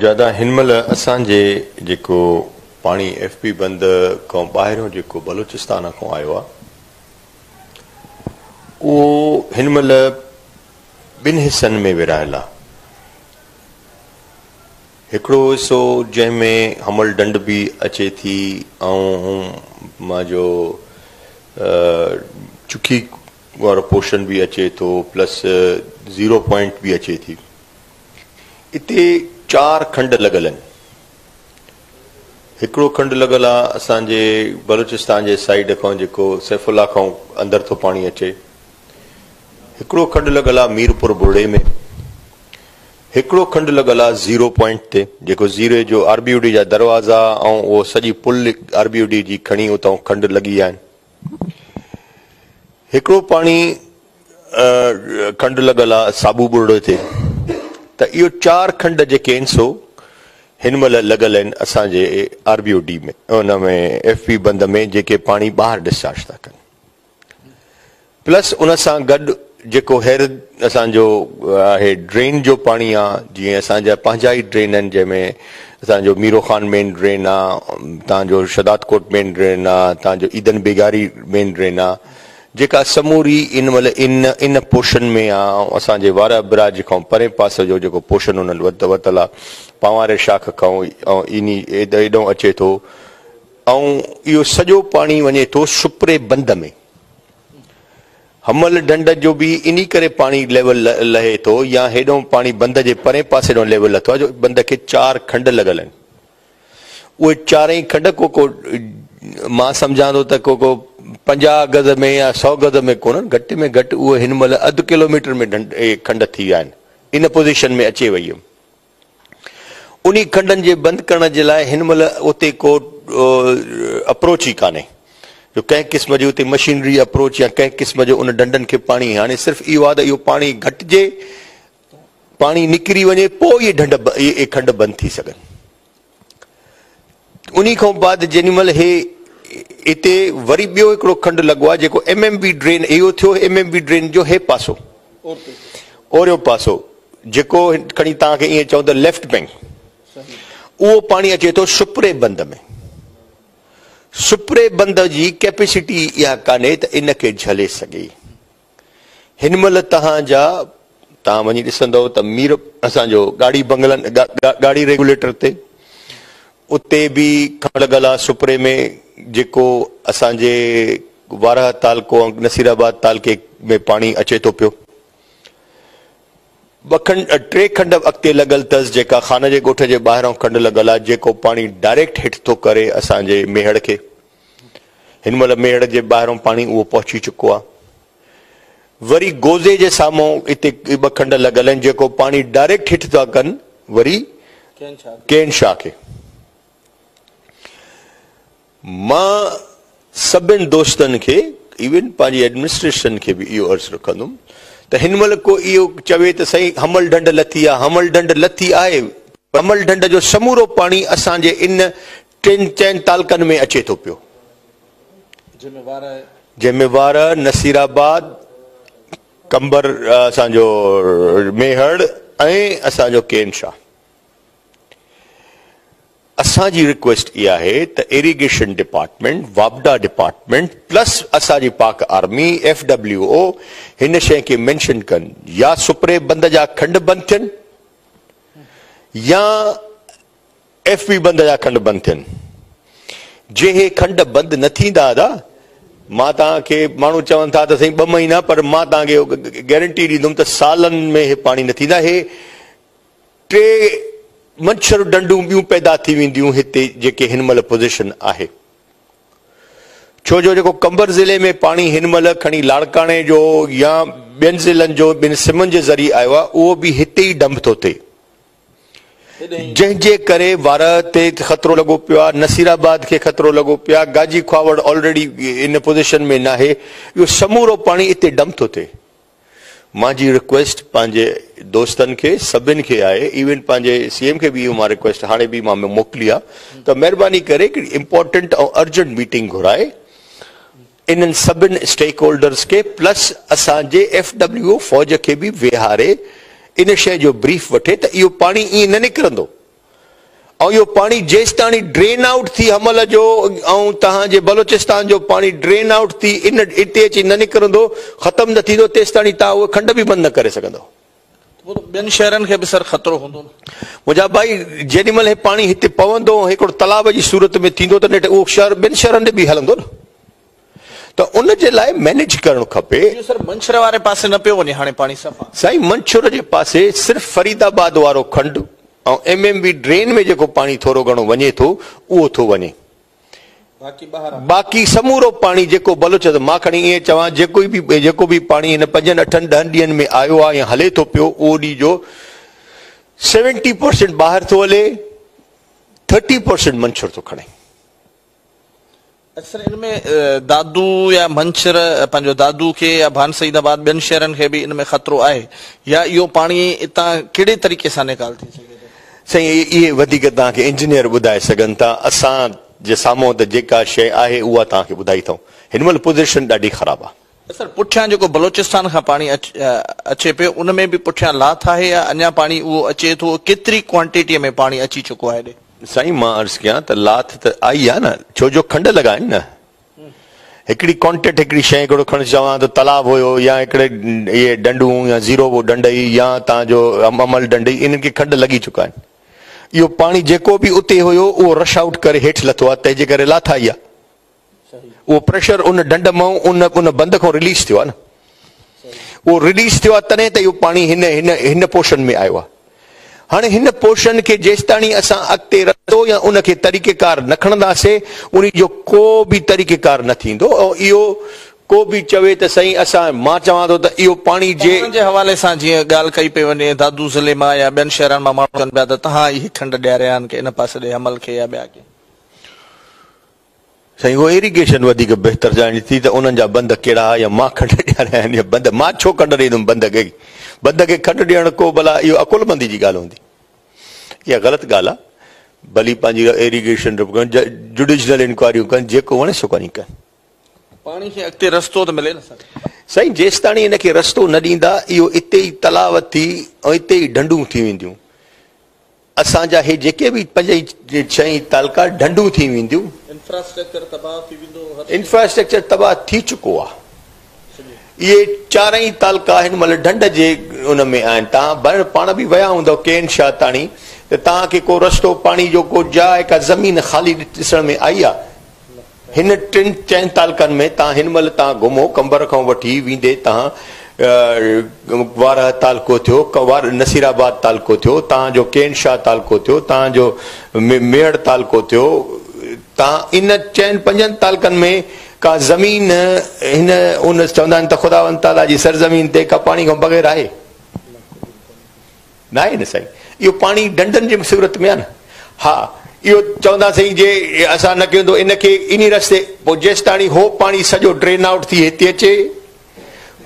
ज़्यादा हिनमल असांजे जेको पानी एफपी बंद खां ॿाहिरियों जेको बलूचिस्तान खां आयो आहे उहो हिनमल ॿिनि हिसनि में विरहायल आहे। हिकिड़ो हिसो जंहिंमें हमल डंड भी अचे थी ऐं मां जो चुखी वारो पोर्शन भी अचे थो प्लस 0 पॉइंट भी अचे थी। इते 4 खंड लॻल आहिनि। हिकिड़ो खंड लॻल आहे असांजे बलूचिस्तान जे साइड खां जेको सैफुल्ला खां अंदरि थो पाणी अचे। हिकिड़ो खंड लॻल आहे मीरपुर बुर्ड़े में। हिकिड़ो खंड लॻल आहे 0 पॉइंट ते जेको ज़ीरे जो आरबीयूडी जा दरवाज़ा ऐं उहो सॼी पुल आरबीयूडी जी खणी उतां खंड लॻी आहिनि। हिकिड़ो पाणी खंड लॻल आहे साबू बुर्ड़े ते। त इहो 4 खंड जेके आहिनि सो हिनमल लॻल आहिनि असांजे आरबीयूडी में उन में एफपी बंद में जेके पाणी ॿाहिरि डिस्चार्ज था कनि। प्लस उन सां गॾु जेको हेर असांजो आहे ड्रेन जो पाणी आहे जीअं असांजा पंहिंजा ई ड्रेन आहिनि जंहिंमें असांजो मीरो ख़ान मेन ड्रेन आहे, तव्हांजो शदादकोट मेन ड्रेन आहे, तव्हांजो ईदन बेगारी मेन ड्रेन आहे जेका समूरी इन पोर्शन में आहे। असांजे वारा बिराज खां परे पासे जो जेको पोर्शन उन वरितल आहे पावारे शाख खां ऐं इन एॾो अचे थो ऐं इहो सॼो पाणी वञे थो सुपरे बंद में। हमल डंड जो भी इन करे पाणी लेवल लहे थो या हेॾो पाणी बंद जे परे पासे ॾों लेवल लथो आहे जो बंद खे 4 खंड लॻल आहिनि। उहे 4 खंड को मां सम्झां थो त को 50 गज में या 100 गज में कोन, घटि में घटि उहे हिनमल अधु किलोमीटर में खंड थी विया आहिनि। इन पोज़ीशन में अचे वई हुयमि। उन खंडनि जे बंदि करण जे लाइ हिनमल उते को अप्रोच ई कान्हे जो कंहिं क़िस्म जी उते मशीनरी अप्रोच या कंहिं क़िस्म जो उन डंडनि खे पाणी हाणे सिर्फ़ु इहो आहे त इहो पाणी घटिजे, पाणी निकिरी वञे, पोइ इहे खंड बंदि थी सघनि। उन खां बाद जेॾीमहिल इते वरी ॿियो हिकिड़ो खंड लॻो आहे जेको एमएमबी ड्रेन इहो थियो। एमएमबी ड्रेन जो हे पासो ओरियो पासो जेको खणी तव्हांखे ईअं चऊं त लेफ्ट बैंक, उहो पाणी अचे थो सुपरे बंद में। सुपरे बंद जी कैपेसिटी इहा कान्हे त इन खे झले सघे। हिनमल तव्हां वञी ॾिसंदव त मीर असांजो गाड़ी बंगलनि गाड़ी रेगुलेटर ते उते बि खंड लॻल आहे सुपरे में जेको असांजे वारह तालको ऐं नसीराबाद तालके में पाणी अचे थो पियो। 3 खंड अॻिते लॻल अथसि जेका खान जे ॻोठ जे ॿाहिरां खंड लॻल आहे जेको पाणी डायरेक्ट हिट थो करे असांजे मेहड़ खे। हिनमल मेहड़ जे ॿाहिरां पाणी उहो पहुची चुको आहे। वरी गोज़े जे साम्हूं हिते 2 खंड लॻल आहिनि जेको पाणी डायरेक्ट हिट था कनि वरी केन शाह खे। मां सभिनि दोस्तनि खे इवन पंहिंजी एडमिनिस्ट्रेशन खे बि इहो अर्ज़ु रखंदुमि त हिनमल को इहो चवे त सही हमल डंड लथी आहे, हमल डंड लथी आहे। हमल डंड जो समूरो पाणी असांजे इन 3 तालकनि में अचे थो पियो जंहिंमें वारा नसीराबाद, कंबर असांजो मेहड़ ऐं असांजो केन शाह। असांजी रिक्वेस्ट इहा आहे त इरिगेशन डिपार्टमेंट, वापडा डिपार्टमेंट प्लस असांजी पाक आर्मी FWO हिन शइ खे मेंशन कनि या सुपरे बंद जा खंड बंदि थियनि या FP बंद जा खंड बंदि थियनि। जे हे खंड बंदि न थींदा दादा, मां तव्हांखे माण्हू चवनि था त साईं 2 महीना, पर मां तव्हांखे गारंटी ॾींदुमि त सालनि में हे पाणी न थींदा। हे 3 मच्छर डंडूं ॿियूं पैदा थी वेंदियूं हिते जेके हिनमल पोज़ीशन आहे। छो जो जेको कंबर ज़िले में पाणी हिनमल खणी लाड़काणे जो या ॿियनि ज़िलनि जो ॿिनि सिमनि जे ज़रिए आयो आहे उहो बि हिते ई डंप थो थिए, जंहिंजे करे वारह ते ख़तरो लॻो पियो आहे, नसीराबाद खे ख़तरो लॻो पियो आहे, गाजी खावड़ ऑलरेडी इन पोज़ीशन में न आहे। इहो समूरो पाणी हिते डंप थो थिए। मुंहिंजी रिक्वेस्ट पंहिंजे दोस्तनि खे सभिनि खे आहे, इवन पंहिंजे CM खे बि इहो मां रिक्वेस्ट हाणे बि मां मोकिली आहे त महिरबानी करे हिकिड़ी इम्पोर्टेंट ऐं अर्जेंट मीटिंग घुराए इन्हनि सभिनि स्टेक होल्डर्स खे प्लस असांजे FWO फौज खे बि वेहारे इन शइ जो ब्रीफ वठे त इहो पाणी ईअं न निकिरंदो। और यो पानी जेसताणी ड्रेन आउट थी हमल जो और तहां बलोचिस्तान जो पानी ड्रेन आउट थी इन इते अची न निकरंदो खत्म न थींदो तेसताणी तव्हां उहो खंड बि बंदि न करे सघंदो। ॿियनि शहरनि खे बि सर ख़तरो हूंदो मुंहिंजा भाई जेॾीमहिल हे पाणी हिते पवंदो हिकिड़ो तलाब जी सूरत में थींदो त उहो शहर ॿियनि शहरनि ते बि हलंदो न, त उन जे लाइ मैनेज करणु खपे। सर मंछर वारे पासे न पियो वञे हाणे पाणी सफ़ा साईं, मंछर जे पासे सिर्फ़ फरीदाबाद वारो खंड ऐं MMB ड्रेन में जेको पाणी थोरो घणो वञे थो उहो थो वञे, बाक़ी समूरो पाणी जेको बलोच मां खणी ईअं चवां जेको बि पाणी हिन 5-8-10 ॾींहंनि में आयो आहे या हले थो पियो उहो ॾींहुं जो 70% ॿाहिरि थो हले, 30% मंछर थो खणे। सर इनमें दादू या मंछर पंहिंजो दादू खे या भान सईदाबाद ॿियनि शहरनि खे बि इनमें ख़तरो आहे या इहो पाणी हितां कहिड़े तरीक़े सां निकाल थी सघे? साईं इहे वधीक तव्हांखे इंजीनियर ॿुधाए सघनि था, असां जे साम्हूं त जेका शइ आहे उहा तव्हांखे ॿुधाई अथऊं। हिन महिल पोज़ीशन ॾाढी ख़राबु आहे। सर पुठियां जेको बलोचिस्तान खां पाणी अचे पियो उन में बि पुठियां लाथ आहे या अञा पाणी उहो अचे थो? केतिरी क्वांटिटीअ में पाणी अची चुको आहे? साईं मां अर्ज़ु कयां त लाथ त आई आहे न, छो जो खंड लॻा आहिनि न। हिकिड़ी कॉन्टेक्ट हिकिड़ी शइ हिकिड़ो खण चवां त तालाब हुयो या हिकिड़े इहे डंडूं या ज़ीरो डंडई या तव्हांजो अमल डंडई इन्हनि खे खंड लॻी चुका आहिनि। इहो पाणी जेको बि उते हुयो उहो रश आउट करे हेठि लथो आहे, तंहिंजे करे लाथ आई आहे। उहो प्रेशर उन डंड मां उन बंद खां रिलीज़ थियो आहे न, उहो रिलीज़ थियो आहे तॾहिं त इहो पाणी हिन पोर्शन में आयो आहे। हाणे हिन पोर्शन खे जेसिताणी असां अॻिते रस्तो या उनखे तरीक़ेकार न खणंदासीं उन जो को बि तरीक़ेकार न थींदो। ऐं इहो को बि चवे त साईं मां चवां थो त इहो पाणी जे हवाले सां जीअं ॻाल्हि कई पई वञे दादू ज़िले मां या ॿियनि शहरनि मां माण्हू चवनि पिया त तव्हां इहे खंड ॾियारिया आहिनि की इन पासे ॾे अमल खे या ॿिया के साईं उहो इरिगेशन वधीक बहितर ॼाणी थी त उन्हनि जा बंद कहिड़ा या मां खंड ॾियारिया आहिनि या बंद मां छो खंड ॾींदुमि बंद खे खंड ॾियणु को भला इहो अकुलमंदी जी ॻाल्हि हूंदी, इहा ग़लति ॻाल्हि आहे। भली पंहिंजी इरिगेशन कनि, जुडिशनल इंक्वायरियूं कनि, जेको वणे सो कनि कनि। पाणी खे अॻिते रस्तो त मिले न साईं, जेसिताणी हिनखे रस्तो न ॾींदा इहो इते ई तलाव थी ऐं इते ई ढंडूं थी वेंदियूं। असांजा हे जेके बि 5-6 तालका ढंडूं थी वेंदियूं, इंफ्रास्ट्रक्चर तबाह थी चुको आहे। इहे 4 तालका हिन महिल ढंड जे उन में आहिनि। तव्हां पाण बि विया हूंदव केन शाह ताणी त तव्हांखे को रस्तो पाणी जो को जाइ का ज़मीन ख़ाली ॾिसण में आई आहे? हिन 3-4 तालकनि में तव्हां हिन महिल तव्हां घुमो, कंबर खां वठी वेंदे तव्हां वारह तालको थियो, नसीराबाद तालको थियो, तव्हांजो केन शाह तालको थियो, तव्हांजो मेड़ तालको थियो, तव्हां इन 4-5 तालकनि में का ज़मीन हिन उन चवंदा आहिनि त ख़ुदा ताला जी सरज़मीन ते का पाणी खां बग़ैर आहे न आहे न साईं। इहो पाणी डंडनि जी सूरत में आहे न। हा इहो चवंदासीं जे असां न कयूं इनखे इन रस्ते पोइ जेसिताणी हो पाणी सॼो ड्रेन आउट थी हिते अचे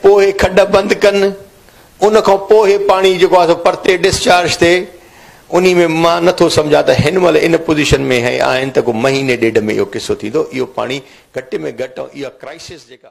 पोइ हे खॾ बंदि कनि, उन खां पोइ हे पाणी जेको आहे परते डिस्चार्ज थिए। उन में मां नथो सम्झां त हिन महिल इन पोज़ीशन में आहिनि त को 1-1.5 महीने में इहो किसो थींदो। इहो पाणी घटि में घटि इहा क्राइसिस जेका